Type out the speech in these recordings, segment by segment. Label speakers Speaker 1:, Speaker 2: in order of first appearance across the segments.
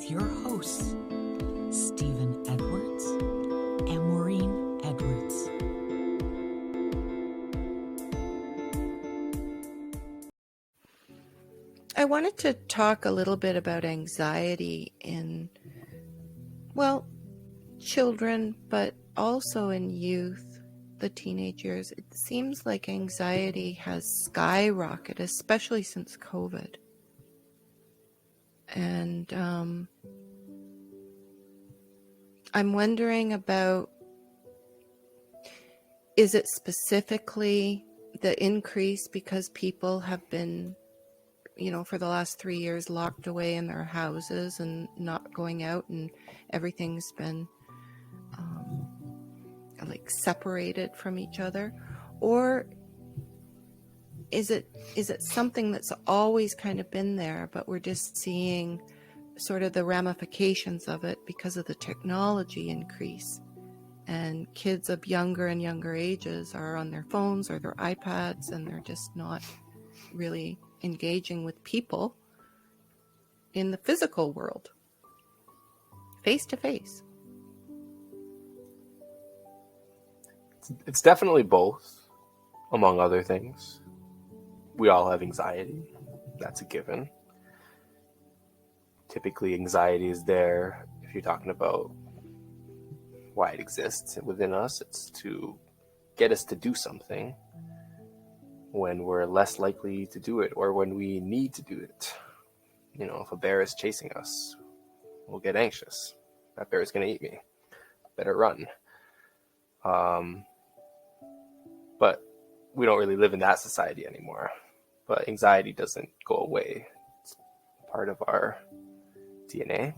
Speaker 1: with your hosts, Stephen Edwards and Maureen Edwards.
Speaker 2: I wanted to talk a little bit about anxiety in, children, but also in youth, the teenage years. It seems like anxiety has skyrocketed, especially since COVID. And I'm wondering about, is it specifically the increase because people have been, for the last 3 years locked away in their houses and not going out, and everything's been separated from each other? Or is it something that's always kind of been there, but we're just seeing sort of the ramifications of it because of the technology increase, and kids of younger and younger ages are on their phones or their iPads, and they're just not really engaging with people in the physical world, face to face?
Speaker 3: It's definitely both, among other things. We all have anxiety. That's a given. Typically, anxiety is there if you're talking about why it exists within us. It's to get us to do something when we're less likely to do it, or when we need to do it. If a bear is chasing us, we'll get anxious. That bear is going to eat me. Better run. But we don't really live in that society anymore. But anxiety doesn't go away. It's part of our DNA.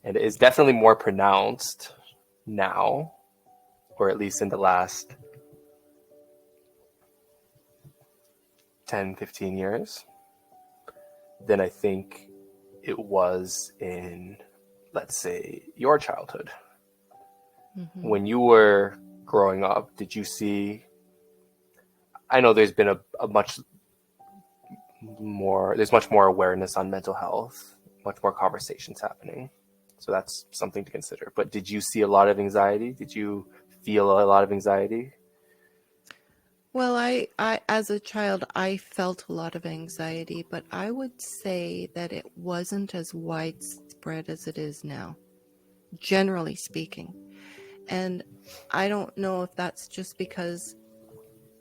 Speaker 3: And it is definitely more pronounced now, or at least in the last 10, 15 years, than I think it was in, let's say, your childhood. Mm-hmm. When you were growing up, did you see, I know there's been there's much more awareness on mental health, much more conversations happening. So that's something to consider. But did you see a lot of anxiety? Did you feel a lot of anxiety?
Speaker 2: Well, I as a child, I felt a lot of anxiety, but I would say that it wasn't as widespread as it is now, generally speaking. And I don't know if that's just because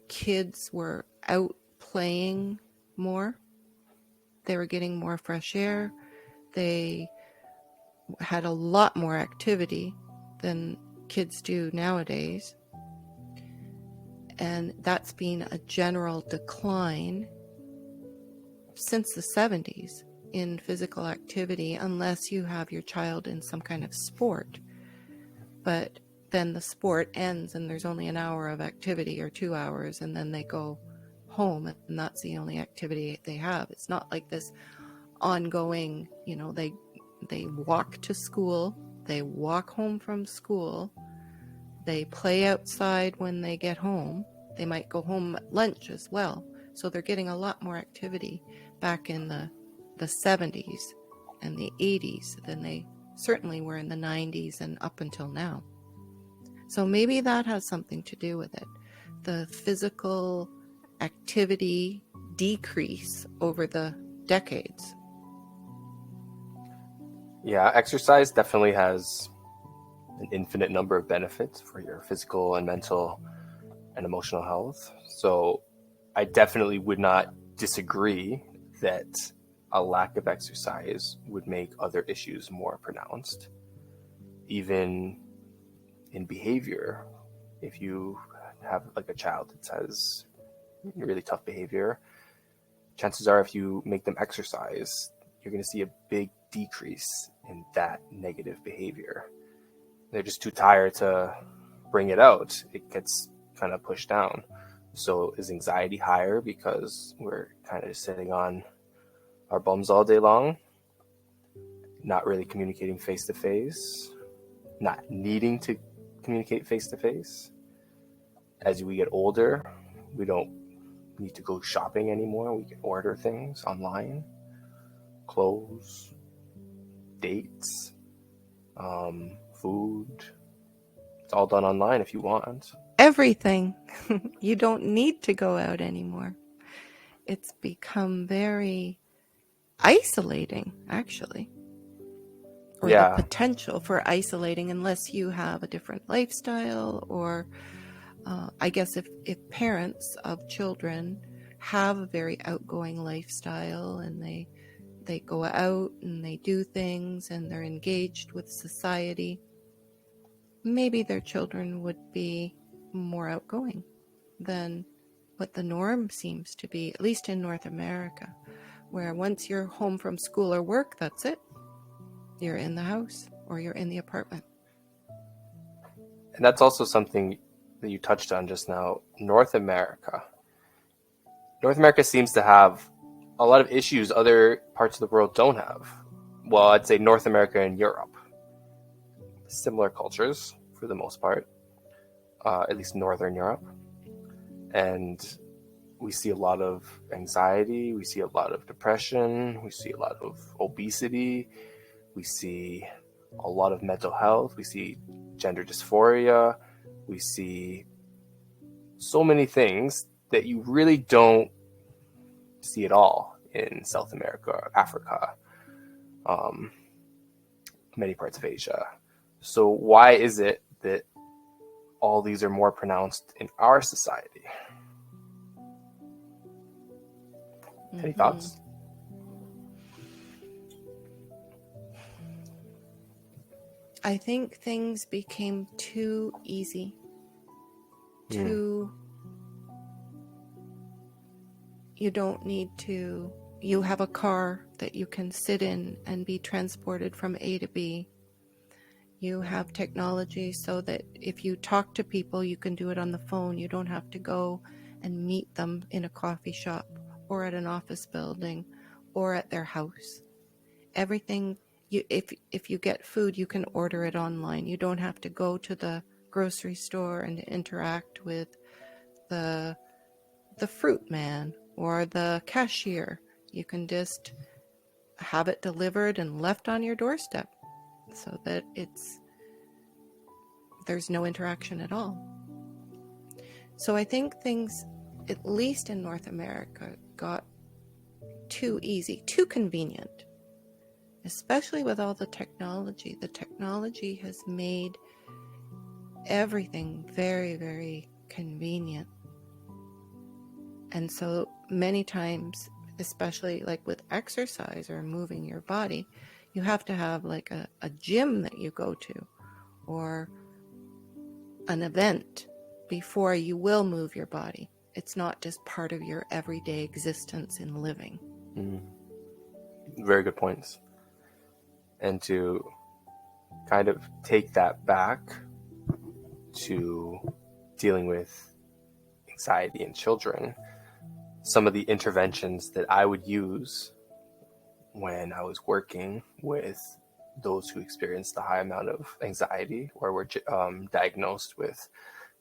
Speaker 2: kids were out playing more. They were getting more fresh air. They had a lot more activity than kids do nowadays. And that's been a general decline since the 70s in physical activity, unless you have your child in some kind of sport. But then the sport ends and there's only an hour of activity or 2 hours, and then they go home and that's the only activity they have. It's not like this ongoing, they walk to school, they walk home from school, they play outside when they get home. They might go home at lunch as well. So they're getting a lot more activity back in the 70s and the 80s than they certainly were in the 90s and up until now. So maybe that has something to do with it. The physical activity decrease over the decades.
Speaker 3: Yeah, exercise definitely has an infinite number of benefits for your physical and mental and emotional health. So I definitely would not disagree that a lack of exercise would make other issues more pronounced. Even in behavior, if you have like a child that has really tough behavior, chances are if you make them exercise, you're going to see a big decrease in that negative behavior. They're just too tired to bring it out. It gets kind of pushed down. So is anxiety higher because we're kind of just sitting on our bums all day long, not really communicating face to face, not needing to communicate face to face? As we get older, we don't need to go shopping anymore. We can order things online, clothes, dates, food. It's all done online if you want.
Speaker 2: Everything. You don't need to go out anymore. It's become very isolating, actually, or the
Speaker 3: Yeah,
Speaker 2: potential for isolating unless you have a different lifestyle, or I guess if parents of children have a very outgoing lifestyle and they go out and they do things and they're engaged with society, maybe their children would be more outgoing than what the norm seems to be, at least in North America, where once you're home from school or work, that's it. You're in the house or you're in the apartment.
Speaker 3: and that's also something that you touched on just now. North America. North America seems to have a lot of issues other parts of the world don't have. Well, I'd say North America and Europe. Similar cultures for the most part, at least Northern Europe. And we see a lot of anxiety, we see a lot of depression, we see a lot of obesity, we see a lot of mental health, we see gender dysphoria, we see so many things that you really don't see at all in South America, Africa, many parts of Asia. So why is it that all these are more pronounced in our society? Any thoughts?
Speaker 2: I think things became too easy. You don't need to, you have a car that you can sit in and be transported from A to B. You have technology so that if you talk to people, you can do it on the phone. You don't have to go and meet them in a coffee shop or at an office building or at their house. Everything, if you get food, you can order it online. You don't have to go to the grocery store and interact with the fruit man or the cashier. You can just have it delivered and left on your doorstep so that there's no interaction at all. So I think things, at least in North America, got too easy, too convenient, especially with all the technology. The technology has made everything very, very convenient. And so many times, especially like with exercise or moving your body, you have to have like a gym that you go to or an event before you will move your body. It's not just part of your everyday existence in living.
Speaker 3: Very good points. And to kind of take that back to dealing with anxiety in children, some of the interventions that I would use when I was working with those who experienced a high amount of anxiety or were diagnosed with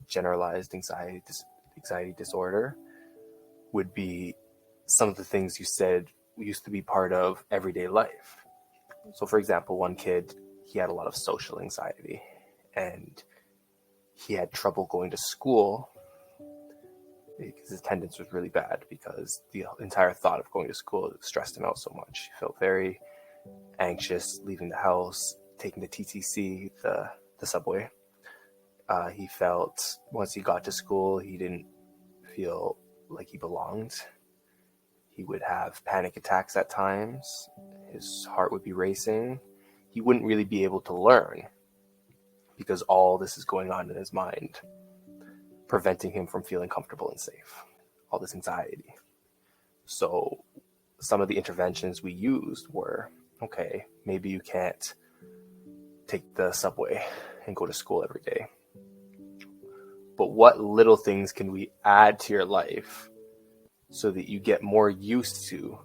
Speaker 3: generalized anxiety disorder would be some of the things you said used to be part of everyday life. So for example, one kid, he had a lot of social anxiety and he had trouble going to school because his attendance was really bad because the entire thought of going to school stressed him out so much. He felt very anxious leaving the house, taking the TTC, the subway. He felt once he got to school, he didn't feel like he belonged. He would have panic attacks at times. His heart would be racing. He wouldn't really be able to learn because all this is going on in his mind, preventing him from feeling comfortable and safe. All this anxiety. So some of the interventions we used were, okay, maybe you can't take the subway and go to school every day. But what little things can we add to your life so that you get more used to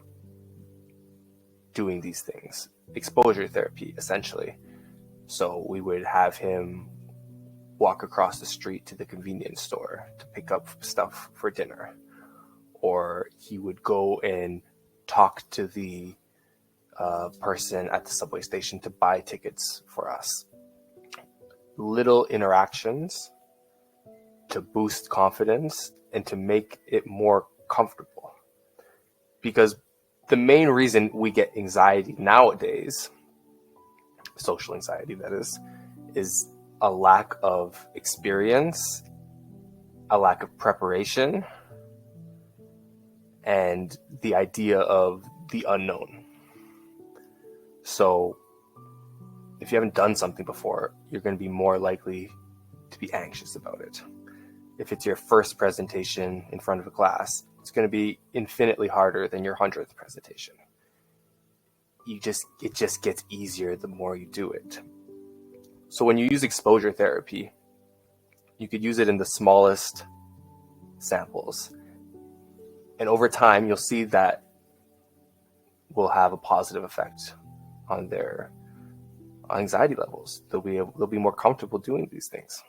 Speaker 3: doing these things? Exposure therapy, essentially. So we would have him walk across the street to the convenience store to pick up stuff for dinner. Or he would go and talk to the a person at the subway station to buy tickets for us. Little interactions to boost confidence and to make it more comfortable. Because the main reason we get anxiety nowadays, social anxiety that is a lack of experience, a lack of preparation, and the idea of the unknown. So if you haven't done something before, you're going to be more likely to be anxious about it. If it's your first presentation in front of a class, it's going to be infinitely harder than your 100th presentation. It just gets easier the more you do it. So when you use exposure therapy, you could use it in the smallest samples. And over time, you'll see that will have a positive effect on their anxiety levels. They'll be more comfortable doing these things.